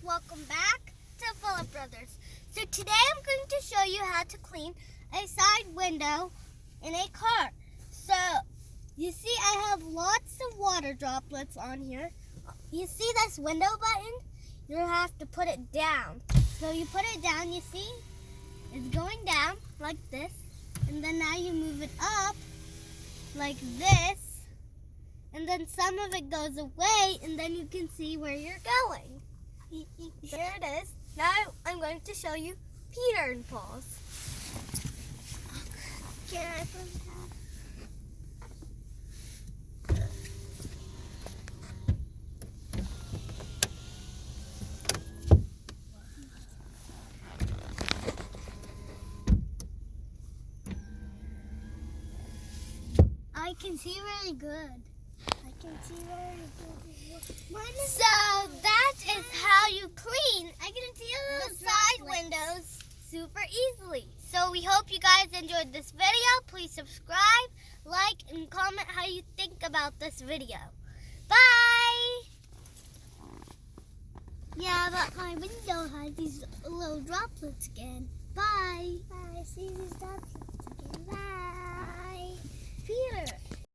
welcome back to Philip Brothers. So today I'm going to show you how to clean a side window in a car. So you see I have lots of water droplets on here. You see this window button? You have to put it down. So you put it down, you see? It's going down like this. And then now you move it up like this. And then some of it goes away, and then you can see where you're going. There it is. Now I'm going to show you Peter and Paul's. Can I put that? I can see really good. So that is how you clean the side windows super easily. So we hope you guys enjoyed this video. Please subscribe, like, and comment how you think about this video. Bye! Yeah, but my window has these little droplets again. Bye! Bye, see these droplets again. Bye! Peter!